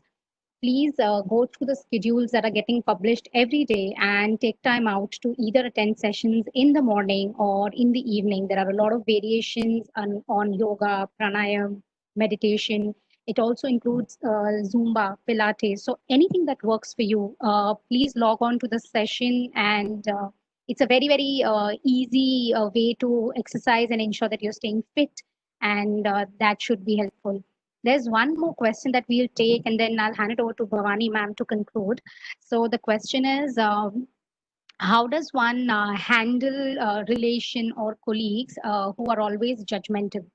Please go through the schedules that are getting published every day and take time out to either attend sessions in the morning or in the evening. There are a lot of variations on yoga, pranayam, meditation. It also includes Zumba, Pilates. So anything that works for you, please log on to the session, and it's a very, very easy way to exercise and ensure that you're staying fit, and that should be helpful. There's one more question that we'll take, and then I'll hand it over to Bhavani ma'am to conclude. So the question is, how does one handle relation or colleagues who are always judgmental?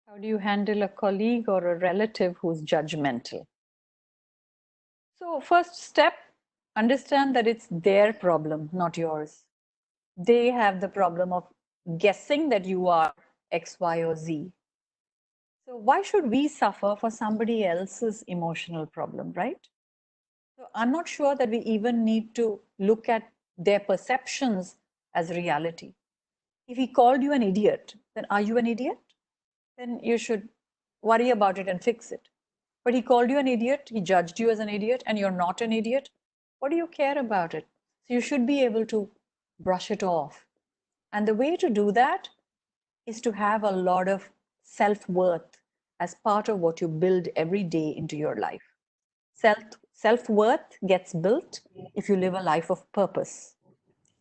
How do you handle a colleague or a relative who's judgmental? So, first step, understand that it's their problem, not yours. They have the problem of guessing that you are X, Y, or Z. So, why should we suffer for somebody else's emotional problem, right? So, I'm not sure that we even need to look at their perceptions as reality. If he called you an idiot, then are you an idiot? Then you should worry about it and fix it. But he called you an idiot, he judged you as an idiot, and you're not an idiot. What do you care about it? So you should be able to brush it off. And the way to do that is to have a lot of self worth as part of what you build every day into your life. Self-worth gets built if you live a life of purpose.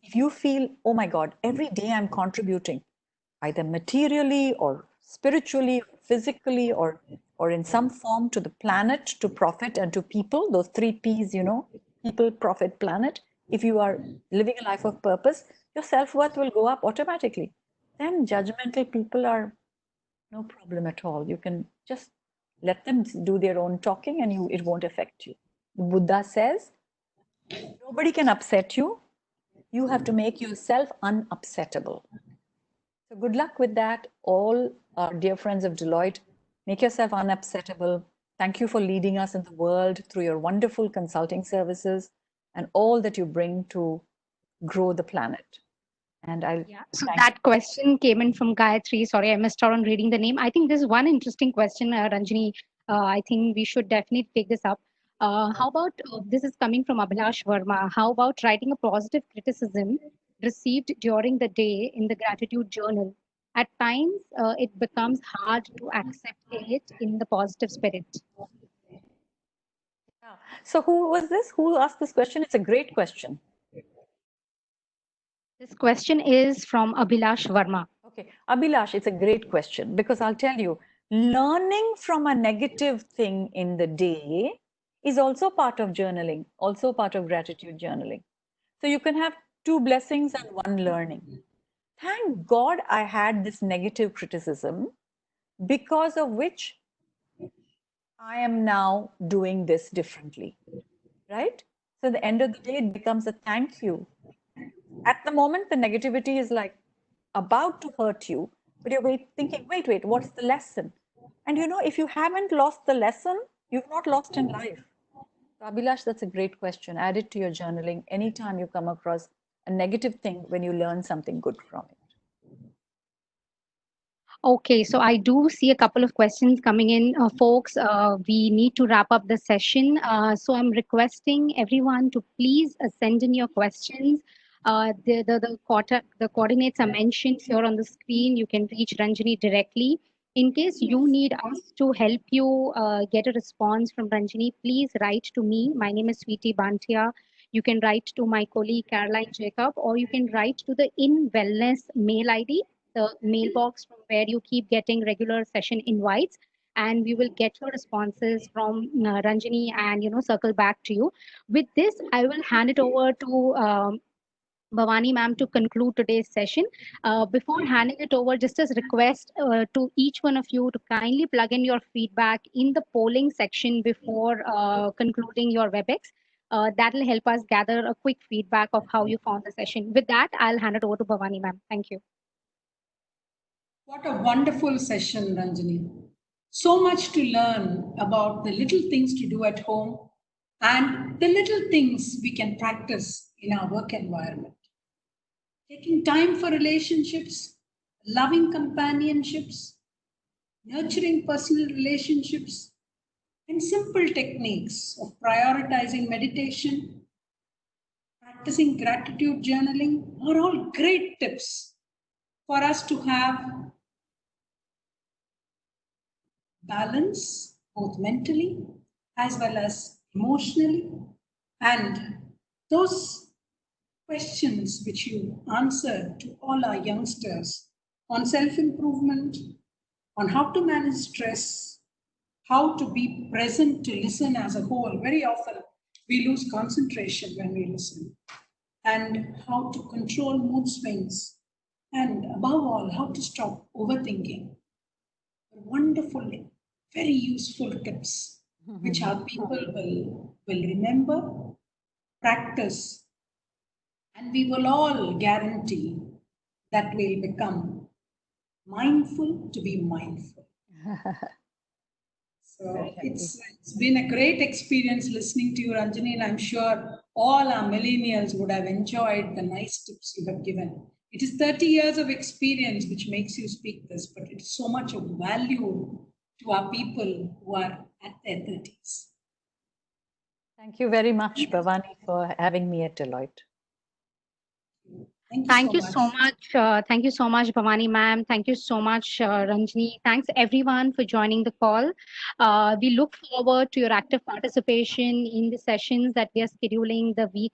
If you feel, oh my God, every day I'm contributing, either materially or spiritually, physically, or in some form to the planet, to profit, and to people, those three P's, people, profit, planet. If you are living a life of purpose, your self-worth will go up automatically. Then judgmental people are no problem at all. You can just let them do their own talking and it won't affect you. Buddha says, nobody can upset you. You have to make yourself unupsettable. So good luck with that. All our dear friends of Deloitte, make yourself unupsettable. Thank you for leading us in the world through your wonderful consulting services and all that you bring to grow the planet. And I'll So thank that question came in from Gayatri. Sorry, I missed out on reading the name. I think this is one interesting question, Ranjini. I think we should definitely take this up. How about this is coming from Abhilash Verma? How about writing a positive criticism received during the day in the gratitude journal? At times, it becomes hard to accept it in the positive spirit. Yeah. So who was this? Who asked this question? It's a great question. This question is from Abhilash Verma. Okay, Abhilash, it's a great question because I'll tell you, learning from a negative thing in the day is also part of journaling, also part of gratitude journaling. So you can have two blessings and one learning. Thank God I had this negative criticism because of which I am now doing this differently, right? So at the end of the day, it becomes a thank you. At the moment, the negativity is like about to hurt you, but you're thinking, wait, what's the lesson? And if you haven't lost the lesson, you've not lost in life. So, Abhilash, that's a great question. Add it to your journaling anytime you come across a negative thing when you learn something good from it. Okay, so I do see a couple of questions coming in, folks. We need to wrap up the session. So I'm requesting everyone to please send in your questions. The coordinates are mentioned here on the screen. You can reach Ranjini directly. In case you need us to help you get a response from Ranjini, please write to me. My name is Sweetie Bantia. You can write to my colleague Caroline Jacob, or you can write to the In Wellness mail ID, the mailbox from where you keep getting regular session invites, and we will get your responses from Ranjini and circle back to you. With this, I will hand it over to Bhavani ma'am to conclude today's session. Before handing it over, just as request to each one of you to kindly plug in your feedback in the polling section before concluding your WebEx. That will help us gather a quick feedback of how you found the session. With that, I'll hand it over to Bhavani ma'am. Thank you. What a wonderful session, Ranjini. So much to learn about the little things to do at home and the little things we can practice in our work environment. Taking time for relationships, loving companionships, nurturing personal relationships, and simple techniques of prioritizing meditation, practicing gratitude journaling are all great tips for us to have balance, both mentally as well as emotionally. And those questions which you answered to all our youngsters on self improvement, on how to manage stress, how to be present to listen as a whole. Very often we lose concentration when we listen, and how to control mood swings, and above all, how to stop overthinking. Wonderful, very useful tips, which our people will remember, practice, and we will all guarantee that we'll become mindful to be mindful. So it's been a great experience listening to you, Ranjini, and I'm sure all our millennials would have enjoyed the nice tips you have given. It is 30 years of experience which makes you speak this, but it's so much of value to our people who are at their 30s. Thank you very much, Bhavani, for having me at Deloitte. Thank you so much. Thank you so much, Bhavani ma'am. Thank you so much, Ranjini. Thanks everyone for joining the call. We look forward to your active participation in the sessions that we are scheduling the week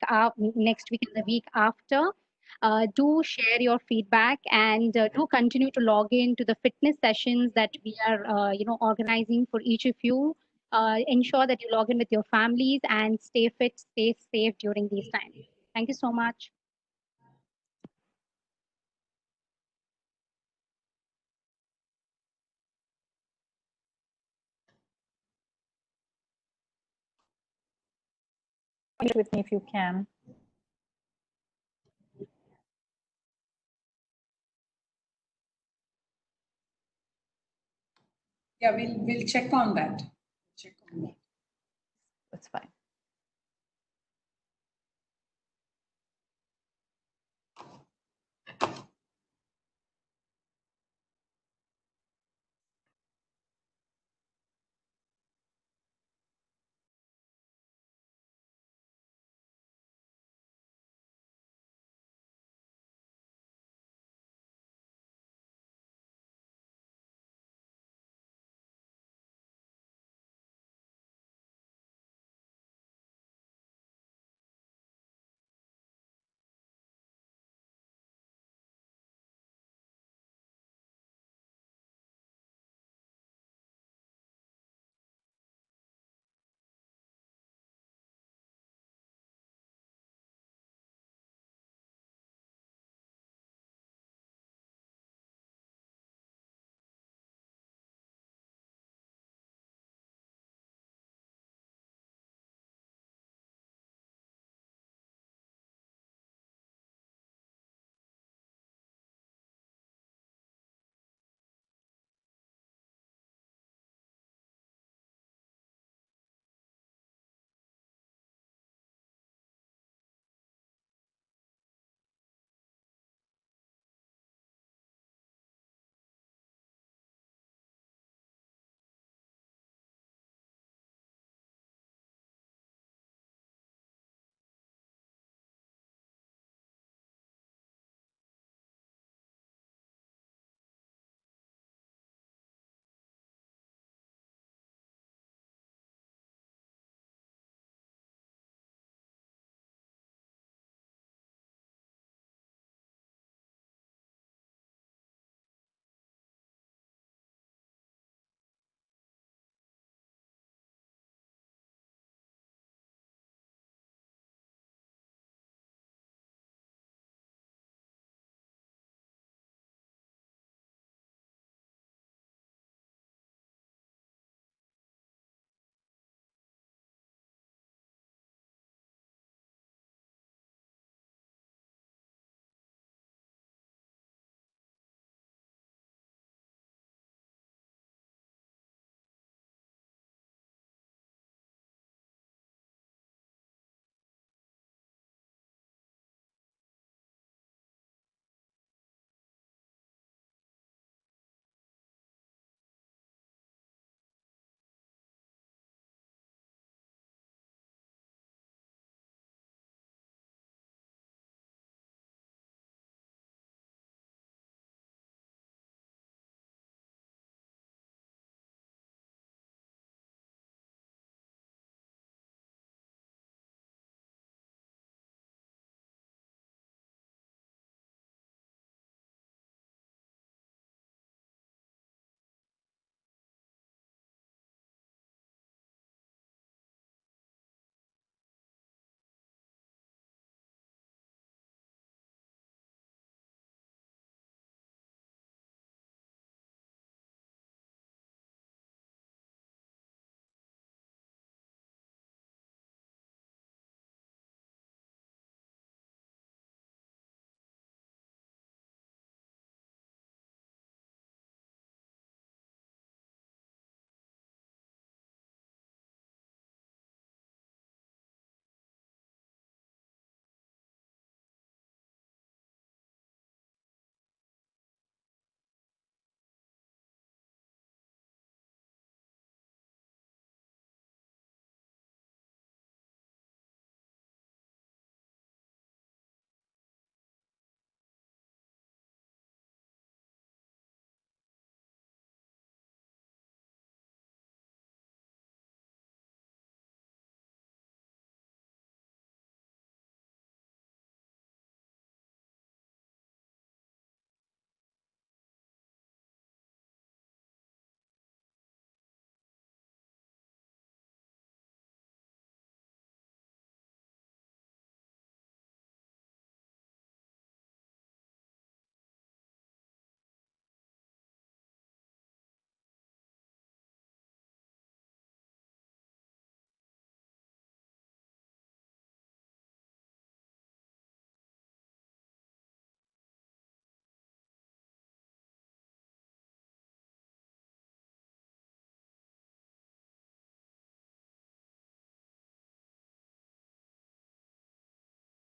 next week and the week after. Do share your feedback and do continue to log in to the fitness sessions that we are, organizing for each of you. Ensure that you log in with your families and stay fit, stay safe during these times. Thank you so much. With me if you can. Yeah, we'll check on that. That's fine.